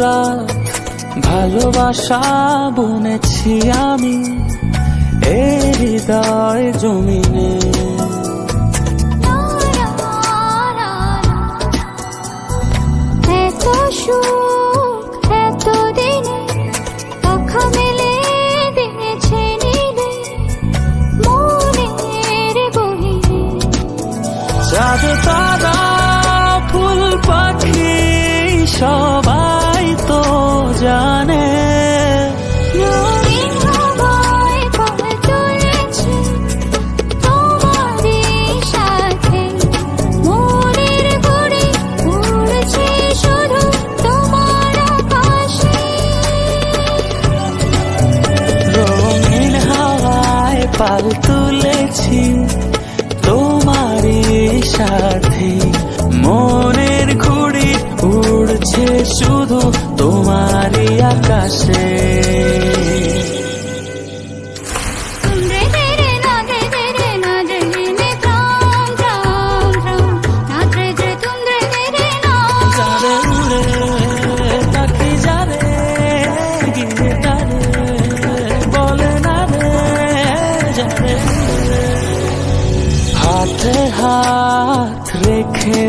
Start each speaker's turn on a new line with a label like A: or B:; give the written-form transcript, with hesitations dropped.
A: রাত ভালোবাসা বুনেছি আমি এই হৃদয় জমিনে।
B: এত সুখ এত দিনে পাখা মেলে দিয়েছে নীলে মনের গহীনে।
A: চাঁদ তারা ফুল পাখি সবাই তো জানে পাল তুলেছি তোমারই সাথে, মনের ঘুড়ি উড়ছে শুধু তোমারই আকাশে। হাতে হাত রেখে